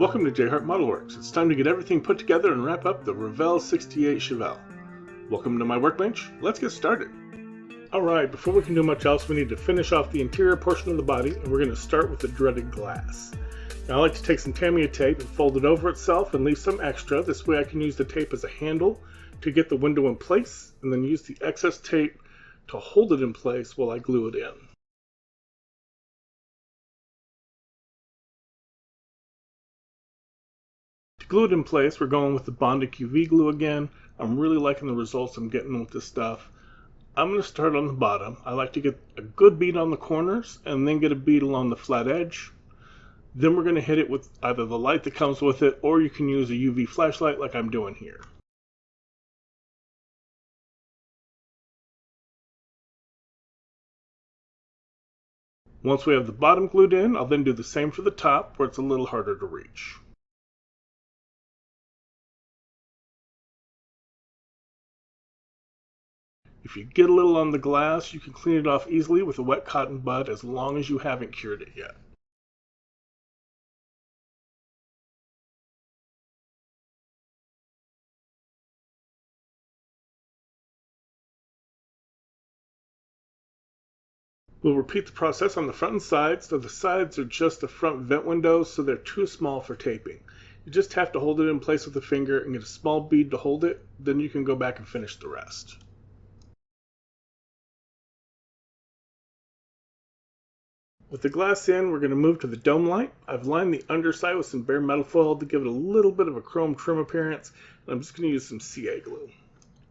Welcome to Jhart Modelworks. It's time to get everything put together and wrap up the Revell 68 Chevelle. Welcome to my workbench. Let's get started. Alright, before we can do much else, we need to finish off the interior portion of the body, and we're going to start with the dreaded glass. Now I like to take some Tamiya tape and fold it over itself and leave some extra. This way I can use the tape as a handle to get the window in place, and then use the excess tape to hold it in place while I glue it in. To glue it in place, we're going with the Bonding UV glue again. I'm really liking the results I'm getting with this stuff. I'm going to start on the bottom. I like to get a good bead on the corners and then get a bead along the flat edge. Then we're going to hit it with either the light that comes with it, or you can use a UV flashlight like I'm doing here. Once we have the bottom glued in, I'll then do the same for the top, where it's a little harder to reach. If you get a little on the glass, you can clean it off easily with a wet cotton bud as long as you haven't cured it yet. We'll repeat the process on the front and sides, though the sides are just the front vent windows, so they're too small for taping. You just have to hold it in place with a finger and get a small bead to hold it, then you can go back and finish the rest. With the glass in, we're going to move to the dome light. I've lined the underside with some bare metal foil to give it a little bit of a chrome trim appearance, and I'm just going to use some CA glue.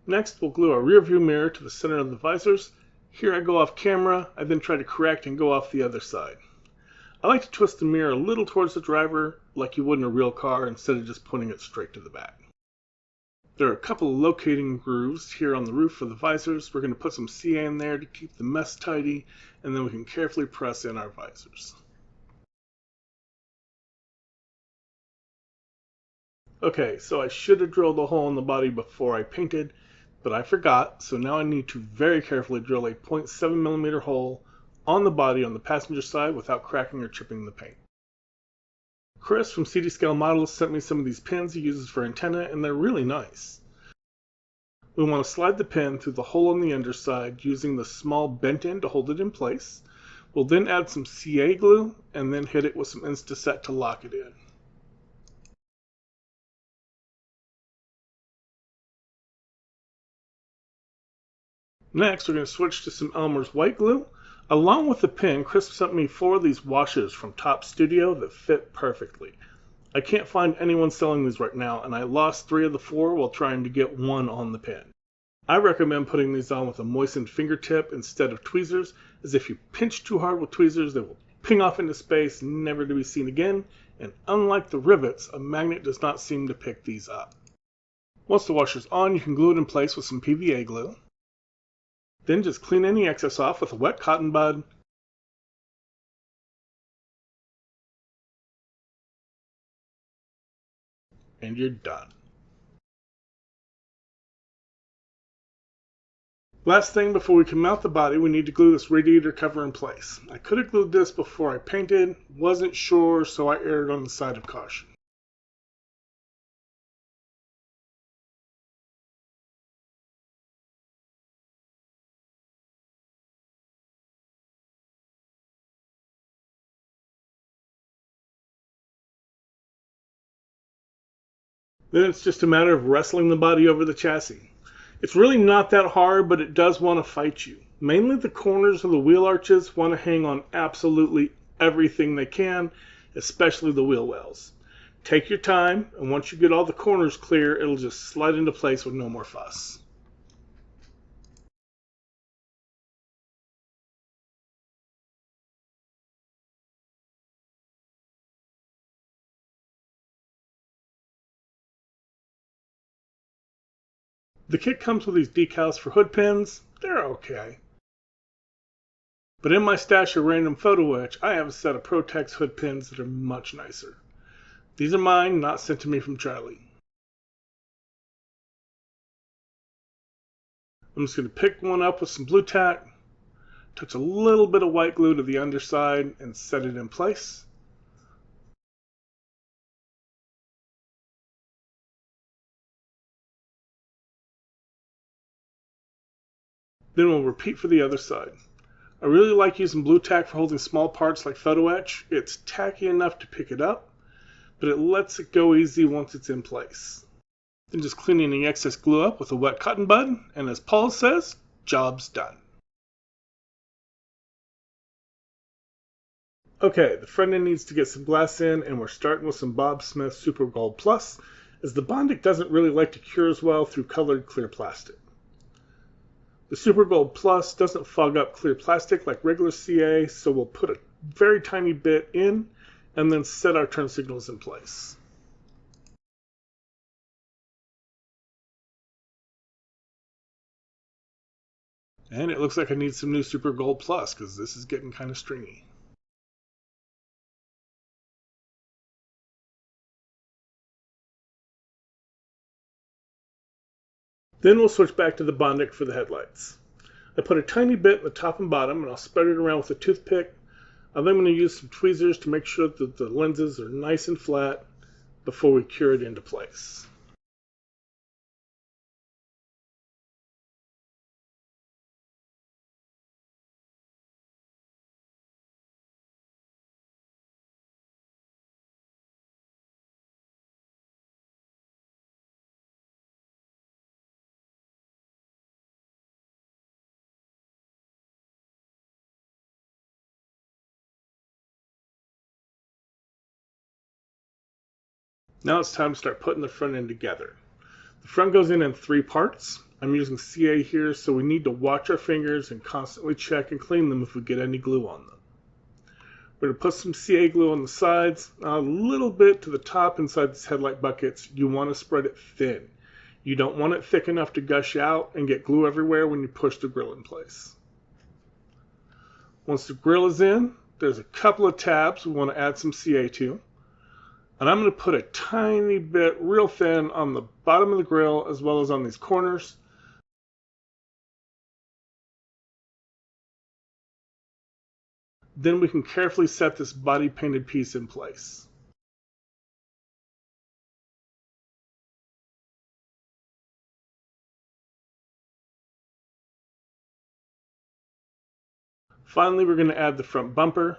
Next, we'll glue our rear view mirror to the center of the visors. Here I go off camera, I then try to correct and go off the other side. I like to twist the mirror a little towards the driver like you would in a real car instead of just putting it straight to the back. There are a couple of locating grooves here on the roof for the visors. We're going to put some CA in there to keep the mess tidy, and then we can carefully press in our visors. Okay, so I should have drilled a hole in the body before I painted, but I forgot, so now I need to very carefully drill a 0.7mm hole on the body on the passenger side without cracking or chipping the paint. Chris from CD Scale Models sent me some of these pins he uses for antenna, and they're really nice. We want to slide the pin through the hole on the underside using the small bent end to hold it in place. We'll then add some CA glue and then hit it with some Insta-Set to lock it in. Next, we're going to switch to some Elmer's white glue. Along with the pin, Chris sent me 4 of these washers from Top Studio that fit perfectly. I can't find anyone selling these right now, and I lost 3 of the 4 while trying to get one on the pin. I recommend putting these on with a moistened fingertip instead of tweezers, as if you pinch too hard with tweezers, they will ping off into space, never to be seen again, and unlike the rivets, a magnet does not seem to pick these up. Once the washer's on, you can glue it in place with some PVA glue. Then just clean any excess off with a wet cotton bud. And you're done. Last thing before we can mount the body, we need to glue this radiator cover in place. I could have glued this before I painted, wasn't sure, so I erred on the side of caution. Then it's just a matter of wrestling the body over the chassis. It's really not that hard, but it does want to fight you. Mainly the corners of the wheel arches want to hang on absolutely everything they can, especially the wheel wells. Take your time, and once you get all the corners clear, it'll just slide into place with no more fuss. The kit comes with these decals for hood pins. They're okay. But in my stash of random photo etch, I have a set of Protex hood pins that are much nicer. These are mine, not sent to me from Charlie. I'm just going to pick one up with some blue tack, touch a little bit of white glue to the underside, and set it in place. Then we'll repeat for the other side. I really like using blue tack for holding small parts like photo etch. It's tacky enough to pick it up, but it lets it go easy once it's in place. Then just cleaning the excess glue up with a wet cotton bud, and as Paul says, job's done. Okay, the front end needs to get some glass in, and we're starting with some Bob Smith Super Gold Plus, as the Bondic doesn't really like to cure as well through colored clear plastic. The Super Gold Plus doesn't fog up clear plastic like regular CA, so we'll put a very tiny bit in and then set our turn signals in place. And it looks like I need some new Super Gold Plus because this is getting kind of stringy. Then we'll switch back to the Bondic for the headlights. I put a tiny bit in the top and bottom, and I'll spread it around with a toothpick. I'm then going to use some tweezers to make sure that the lenses are nice and flat before we cure it into place. Now it's time to start putting the front end together. The front goes in 3 parts. I'm using CA here, so we need to watch our fingers and constantly check and clean them if we get any glue on them. We're going to put some CA glue on the sides, a little bit to the top inside these headlight buckets. You want to spread it thin. You don't want it thick enough to gush out and get glue everywhere when you push the grill in place. Once the grill is in, there's a couple of tabs we want to add some CA to. And I'm going to put a tiny bit real thin on the bottom of the grill as well as on these corners. Then we can carefully set this body painted piece in place. Finally, we're going to add the front bumper.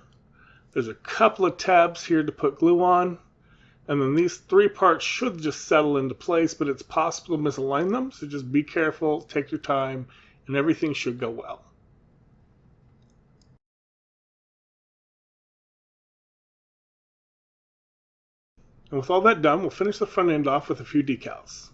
There's a couple of tabs here to put glue on. And then these 3 parts should just settle into place, but it's possible to misalign them. So just be careful, take your time, and everything should go well. And with all that done, we'll finish the front end off with a few decals.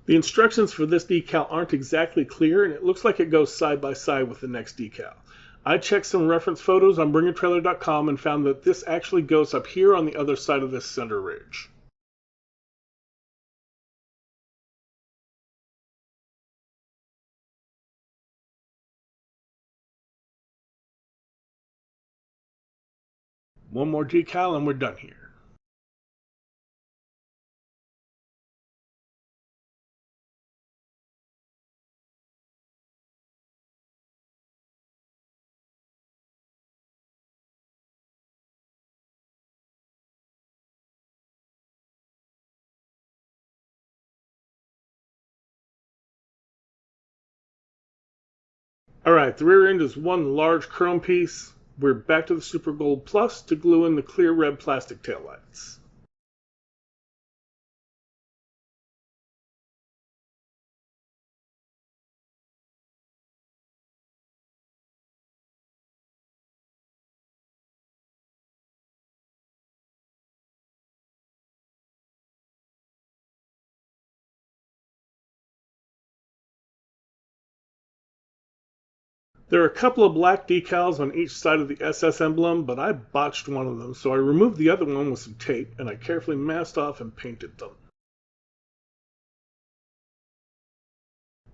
The instructions for this decal aren't exactly clear, and it looks like it goes side by side with the next decal. I checked some reference photos on bringatrailer.com and found that this actually goes up here on the other side of this center ridge. One more decal and we're done here. Alright, the rear end is one large chrome piece. We're back to the Super Gold Plus to glue in the clear red plastic taillights. There are a couple of black decals on each side of the SS emblem, but I botched one of them, so I removed the other one with some tape, and I carefully masked off and painted them.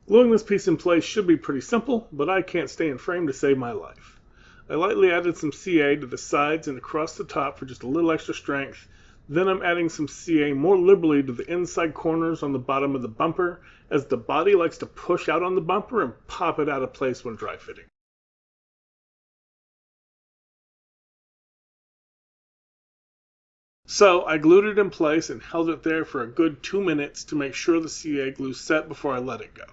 Gluing this piece in place should be pretty simple, but I can't stay in frame to save my life. I lightly added some CA to the sides and across the top for just a little extra strength. Then I'm adding some CA more liberally to the inside corners on the bottom of the bumper, as the body likes to push out on the bumper and pop it out of place when dry fitting. So I glued it in place and held it there for a good 2 minutes to make sure the CA glue set before I let it go.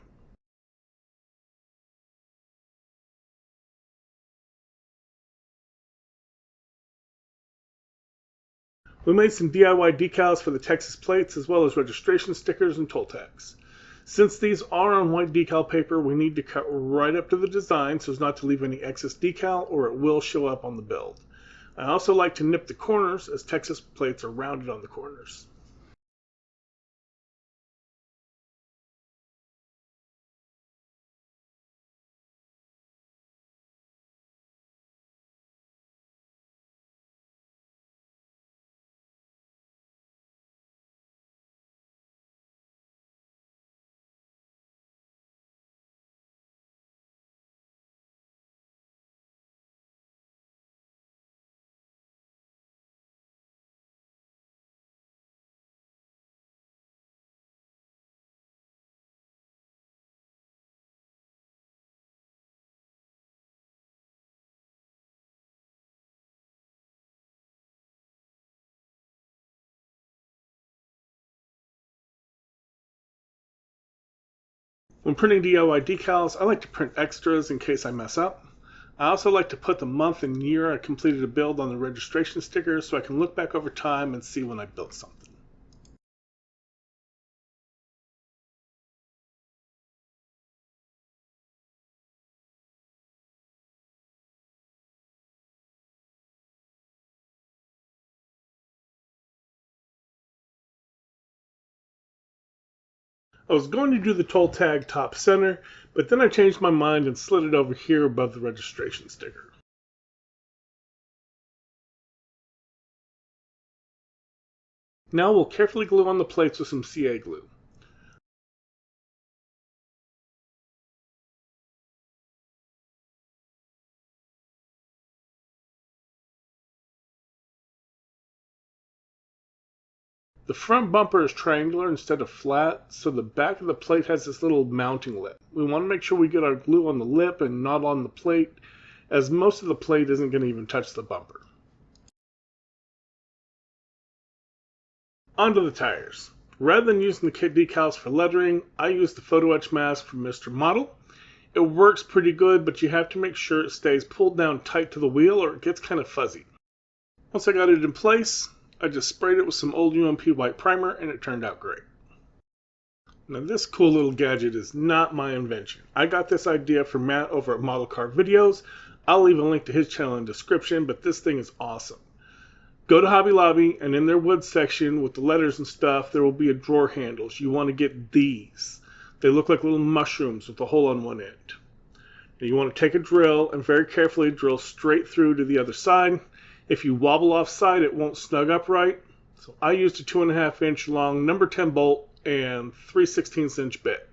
We made some DIY decals for the Texas plates as well as registration stickers and toll tags. Since these are on white decal paper, we need to cut right up to the design so as not to leave any excess decal or it will show up on the build. I also like to nip the corners as Texas plates are rounded on the corners. When printing DIY decals, I like to print extras in case I mess up. I also like to put the month and year I completed a build on the registration sticker so I can look back over time and see when I built something. I was going to do the toll tag top center, but then I changed my mind and slid it over here above the registration sticker. Now we'll carefully glue on the plates with some CA glue. The front bumper is triangular instead of flat, so the back of the plate has this little mounting lip. We want to make sure we get our glue on the lip and not on the plate, as most of the plate isn't going to even touch the bumper. Onto the tires. Rather than using the kit decals for lettering, I use the photo etch mask from Mr. Model. It works pretty good, but you have to make sure it stays pulled down tight to the wheel or it gets kind of fuzzy. Once I got it in place, I just sprayed it with some old UMP white primer and it turned out great. Now this cool little gadget is not my invention. I got this idea from Matt over at Model Car Videos. I'll leave a link to his channel in the description, but this thing is awesome. Go to Hobby Lobby and in their wood section with the letters and stuff, there will be a drawer handles. You want to get these. They look like little mushrooms with a hole on one end. Now you want to take a drill and very carefully drill straight through to the other side. If you wobble offside, it won't snug up right. So I used a 2.5 inch long number 10 bolt and 3/16 inch bit.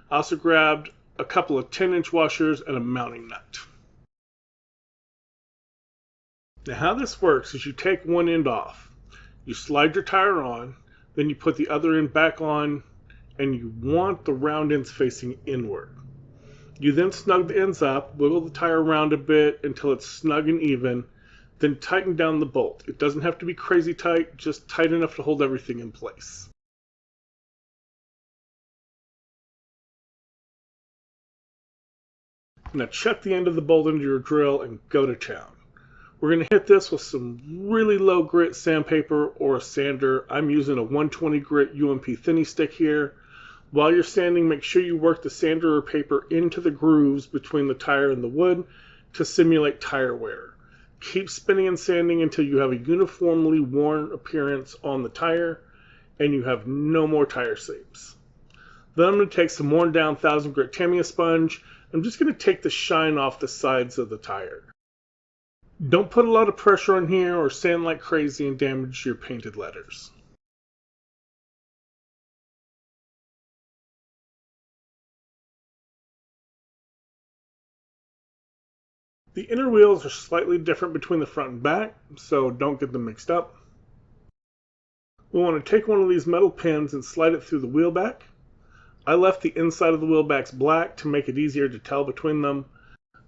I also grabbed a couple of 10-inch washers and a mounting nut. Now how this works is you take one end off, you slide your tire on, then you put the other end back on, and you want the round ends facing inward. You then snug the ends up, wiggle the tire around a bit until it's snug and even, then tighten down the bolt. It doesn't have to be crazy tight, just tight enough to hold everything in place. Now chuck the end of the bolt into your drill and go to town. We're going to hit this with some really low grit sandpaper or a sander. I'm using a 120 grit UMP thinny stick here. While you're sanding, make sure you work the sander or paper into the grooves between the tire and the wood to simulate tire wear. Keep spinning and sanding until you have a uniformly worn appearance on the tire and you have no more tire seams. Then I'm going to take some worn down 1000 grit Tamiya sponge. I'm just going to take the shine off the sides of the tire. Don't put a lot of pressure on here or sand like crazy and damage your painted letters. The inner wheels are slightly different between the front and back, so don't get them mixed up. We want to take one of these metal pins and slide it through the wheel back. I left the inside of the wheel backs black to make it easier to tell between them.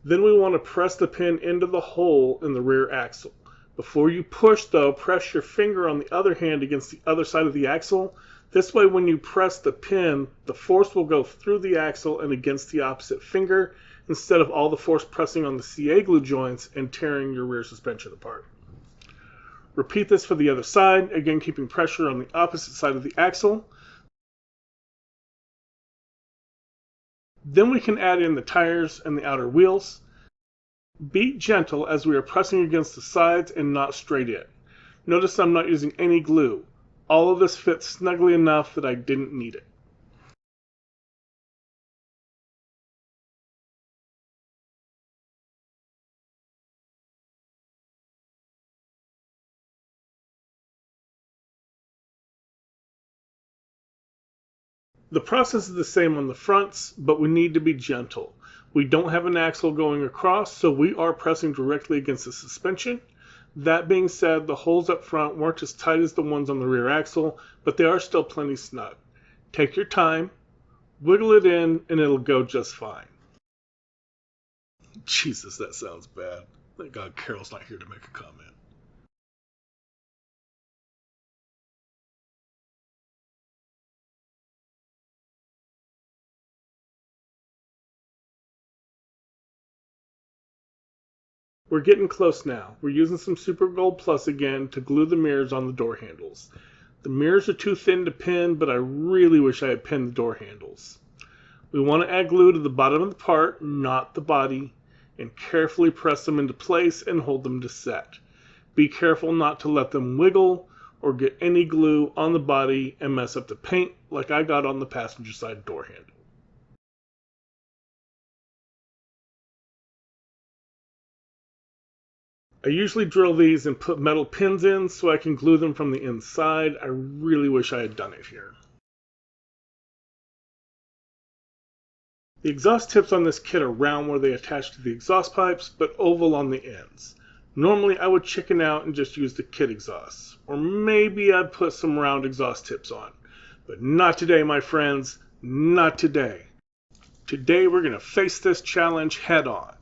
Then we want to press the pin into the hole in the rear axle. Before you push though, press your finger on the other hand against the other side of the axle. This way when you press the pin, the force will go through the axle and against the opposite finger, instead of all the force pressing on the CA glue joints and tearing your rear suspension apart. Repeat this for the other side, again keeping pressure on the opposite side of the axle. Then we can add in the tires and the outer wheels. Be gentle as we are pressing against the sides and not straight in. Notice I'm not using any glue. All of this fits snugly enough that I didn't need it. The process is the same on the fronts, but we need to be gentle. We don't have an axle going across, so we are pressing directly against the suspension. That being said, the holes up front weren't as tight as the ones on the rear axle, but they are still plenty snug. Take your time, wiggle it in, and it'll go just fine. Jesus, that sounds bad. Thank God Carol's not here to make a comment. We're getting close now. We're using some Super Gold Plus again to glue the mirrors on the door handles. The mirrors are too thin to pin, but I really wish I had pinned the door handles. We want to add glue to the bottom of the part, not the body, and carefully press them into place and hold them to set. Be careful not to let them wiggle or get any glue on the body and mess up the paint like I got on the passenger side door handle. I usually drill these and put metal pins in so I can glue them from the inside. I really wish I had done it here. The exhaust tips on this kit are round where they attach to the exhaust pipes, but oval on the ends. Normally I would chicken out and just use the kit exhausts, or maybe I'd put some round exhaust tips on. But not today, my friends, not today. Today we're going to face this challenge head on.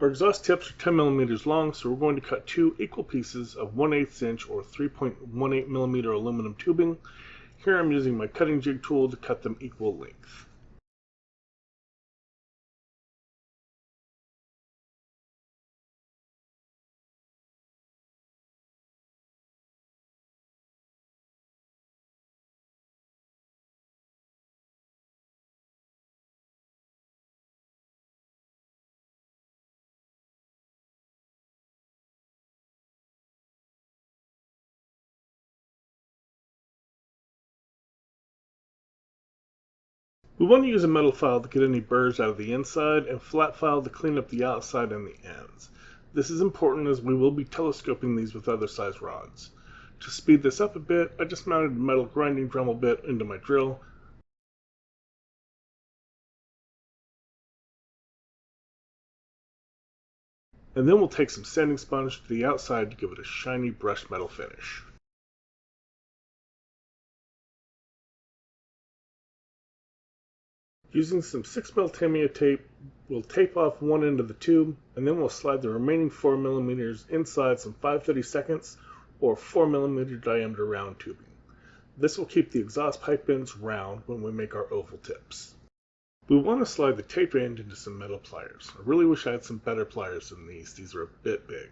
Our exhaust tips are 10 millimeters long, so we're going to cut two equal pieces of 1/8 inch or 3.18 millimeter aluminum tubing. Here I'm using my cutting jig tool to cut them equal length. We want to use a metal file to get any burrs out of the inside and flat file to clean up the outside and the ends. This is important as we will be telescoping these with other size rods. To speed this up a bit, I just mounted a metal grinding Dremel bit into my drill. And then we'll take some sanding sponge to the outside to give it a shiny brushed metal finish. Using some 6mm Tamiya tape, we'll tape off one end of the tube, and then we'll slide the remaining 4mm inside some 5/32 or 4mm diameter round tubing. This will keep the exhaust pipe ends round when we make our oval tips. We want to slide the tape end into some metal pliers. I really wish I had some better pliers than these. These are a bit big.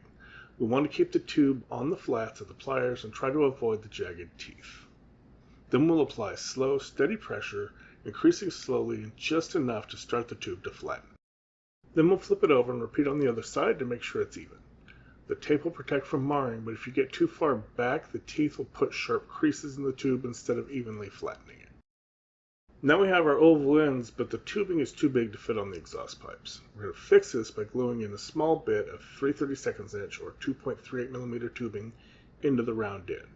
We want to keep the tube on the flats of the pliers and try to avoid the jagged teeth. Then we'll apply slow, steady pressure, increasing slowly and just enough to start the tube to flatten. Then we'll flip it over and repeat on the other side to make sure it's even. The tape will protect from marring, but if you get too far back, the teeth will put sharp creases in the tube instead of evenly flattening it. Now we have our oval ends, but the tubing is too big to fit on the exhaust pipes. We're going to fix this by gluing in a small bit of 3/32 inch or 2.38mm tubing into the round end.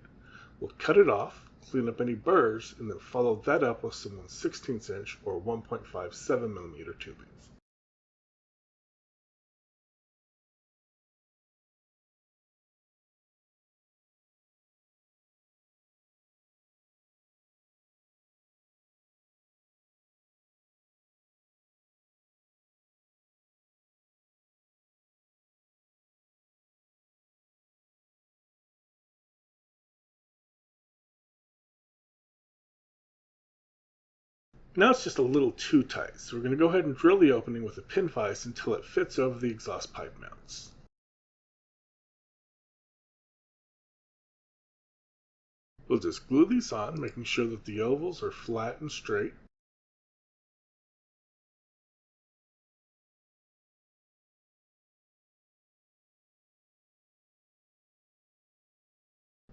We'll cut it off, clean up any burrs, and then follow that up with some 1/16 inch or 1.57mm tubing. Now it's just a little too tight, so we're going to go ahead and drill the opening with a pin vise until it fits over the exhaust pipe mounts. We'll just glue these on, making sure that the ovals are flat and straight.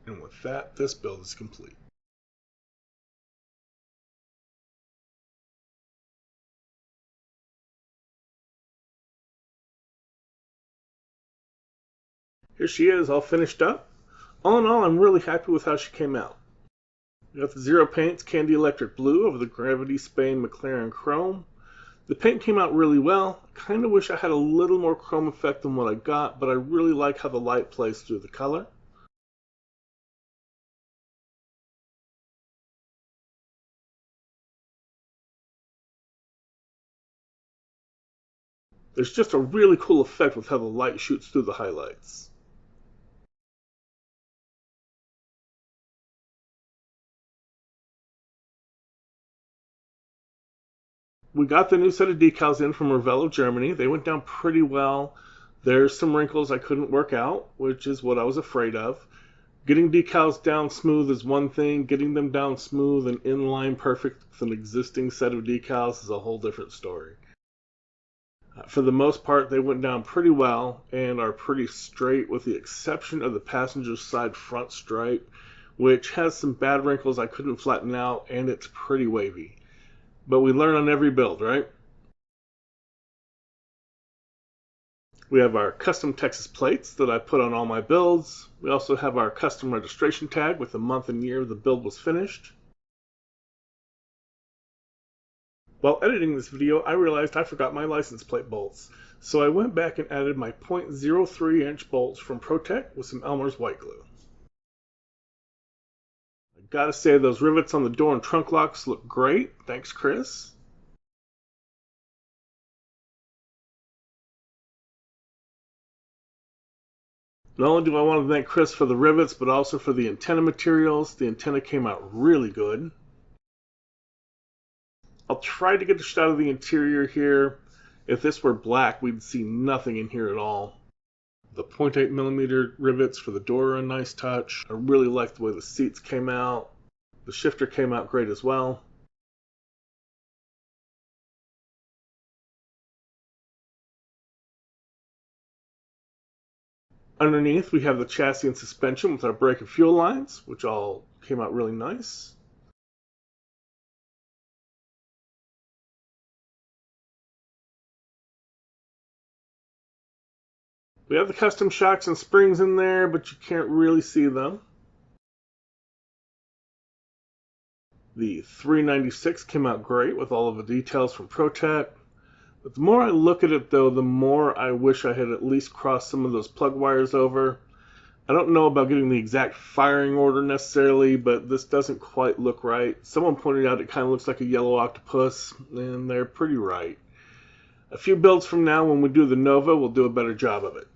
And with that, this build is complete. Here she is, all finished up. All in all, I'm really happy with how she came out. We got the Zero Paints Candy Electric Blue over the Gravity Spain McLaren Chrome. The paint came out really well. I kind of wish I had a little more chrome effect than what I got, but I really like how the light plays through the color. There's just a really cool effect with how the light shoots through the highlights. We got the new set of decals in from Revell, Germany. They went down pretty well. There's some wrinkles I couldn't work out, which is what I was afraid of. Getting decals down smooth is one thing. Getting them down smooth and inline perfect with an existing set of decals is a whole different story. For the most part, they went down pretty well and are pretty straight with the exception of the passenger side front stripe, which has some bad wrinkles I couldn't flatten out, and it's pretty wavy. But we learn on every build, right? We have our custom Texas plates that I put on all my builds. We also have our custom registration tag with the month and year the build was finished. While editing this video, I realized I forgot my license plate bolts, so I went back and added my 0.03 inch bolts from ProTech with some Elmer's white glue. I gotta say, those rivets on the door and trunk locks look great. Thanks, Chris. Not only do I want to thank Chris for the rivets, but also for the antenna materials. The antenna came out really good. I'll try to get a shot of the interior here. If this were black, we'd see nothing in here at all. The 0.8mm rivets for the door are a nice touch. I really like the way the seats came out. The shifter came out great as well. Underneath, we have the chassis and suspension with our brake and fuel lines, which all came out really nice. We have the custom shocks and springs in there, but you can't really see them. The 396 came out great with all of the details from ProTech. But the more I look at it, though, the more I wish I had at least crossed some of those plug wires over. I don't know about getting the exact firing order necessarily, but this doesn't quite look right. Someone pointed out it kind of looks like a yellow octopus, and they're pretty right. A few builds from now, when we do the Nova, we'll do a better job of it.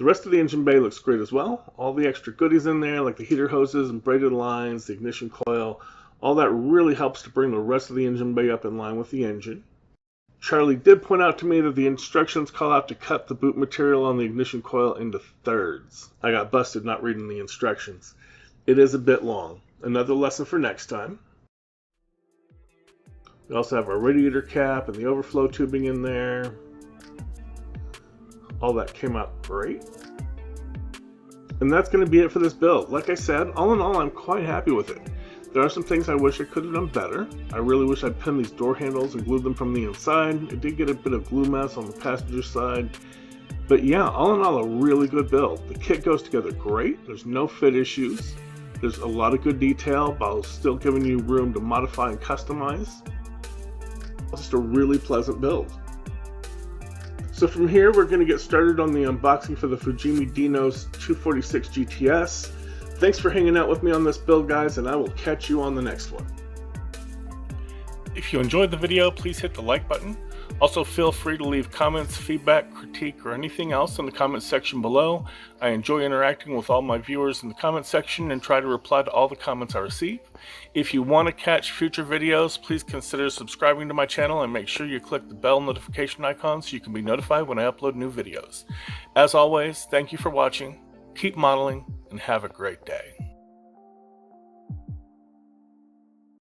The rest of the engine bay looks great as well. All the extra goodies in there, like the heater hoses and braided lines, the ignition coil, all that really helps to bring the rest of the engine bay up in line with the engine. Charlie did point out to me that the instructions call out to cut the boot material on the ignition coil into thirds. I got busted not reading the instructions. It is a bit long. Another lesson for next time. We also have our radiator cap and the overflow tubing in there. All that came out great. And that's going to be it for this build. Like I said, all in all, I'm quite happy with it. There are some things I wish I could have done better. I really wish I'd pinned these door handles and glued them from the inside. It did get a bit of glue mess on the passenger side. But yeah, all in all, a really good build. The kit goes together great. There's no fit issues. There's a lot of good detail while still giving you room to modify and customize. Just a really pleasant build. So from here, we're going to get started on the unboxing for the Fujimi Dinos 246 GTS. Thanks for hanging out with me on this build, guys, and I will catch you on the next one. If you enjoyed the video, please hit the like button. Also, feel free to leave comments, feedback, critique, or anything else in the comment section below. I enjoy interacting with all my viewers in the comment section and try to reply to all the comments I receive. If you want to catch future videos, please consider subscribing to my channel and make sure you click the bell notification icon so you can be notified when I upload new videos. As always, thank you for watching, keep modeling, and have a great day.